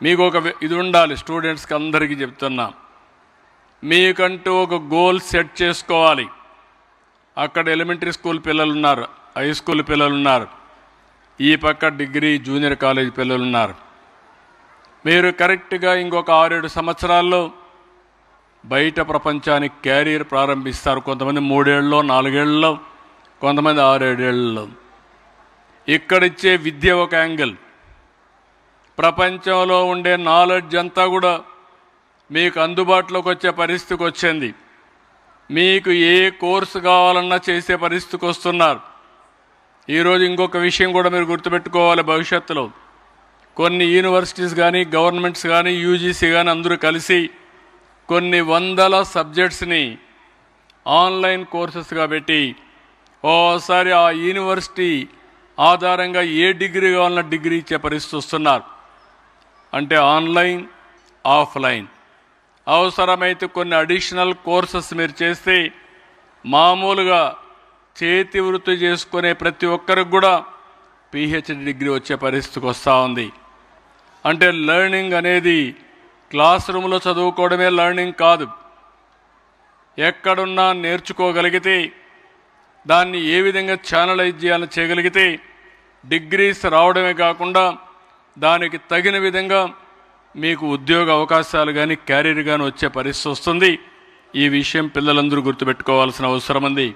మీకు ఒక ఇది ఉండాలి. స్టూడెంట్స్కి అందరికీ చెప్తున్నా, మీకంటూ ఒక గోల్ సెట్ చేసుకోవాలి. అక్కడ ఎలిమెంటరీ స్కూల్ పిల్లలు ఉన్నారు, హై స్కూల్ పిల్లలు ఉన్నారు, ఈ పక్క డిగ్రీ జూనియర్ కాలేజ్ పిల్లలు ఉన్నారు. మీరు కరెక్ట్గా ఇంకొక 6-7 సంవత్సరాల్లో బయట ప్రపంచానికి క్యారియర్ ప్రారంభిస్తారు. కొంతమంది 3 ఏళ్ళలో 4 ఏళ్ళలో, కొంతమంది 6-7 ఏళ్ళలో. ఇక్కడిచ్చే విద్య ఒక యాంగిల్, ప్రపంచంలో ఉండే నాలెడ్జ్ అంతా కూడా మీకు అందుబాటులోకి వచ్చే పరిస్థితికి వచ్చింది. మీకు ఏ కోర్సు కావాలన్నా చేసే పరిస్థితికి వస్తున్నారు. ఈరోజు ఇంకొక విషయం కూడా మీరు గుర్తుపెట్టుకోవాలి. భవిష్యత్తులో కొన్ని యూనివర్సిటీస్ కానీ, గవర్నమెంట్స్ కానీ, యూజీసీ కానీ అందరూ కలిసి కొన్ని వందల సబ్జెక్ట్స్ని ఆన్లైన్ కోర్సెస్గా పెట్టి ఓసారి ఆ యూనివర్సిటీ ఆధారంగా ఏ డిగ్రీ కావాలన్నా డిగ్రీ ఇచ్చే పరిస్థితి వస్తున్నారు. అంటే ఆన్లైన్, ఆఫ్లైన్. అవసరమైతే కొన్ని అడిషనల్ కోర్సెస్ మీరు చేస్తే మామూలుగా చేతి వృత్తి చేసుకునే ప్రతి ఒక్కరికి కూడా పిహెచ్డి డిగ్రీ వచ్చే పరిస్థితికి వస్తూ ఉంది. అంటే లెర్నింగ్ అనేది క్లాస్ రూమ్లో చదువుకోవడమే లెర్నింగ్ కాదు. ఎక్కడున్నా నేర్చుకోగలిగితే, దాన్ని ఏ విధంగా ఛానలైజ్ చేయాలని చేయగలిగితే డిగ్రీస్ రావడమే కాకుండా దానికి తగిన విధంగా మీకు ఉద్యోగ అవకాశాలు కానీ, క్యారియర్ కానీ వచ్చే పరిస్థితి వస్తుంది. ఈ విషయం పిల్లలందరూ గుర్తుపెట్టుకోవాల్సిన అవసరం ఉంది.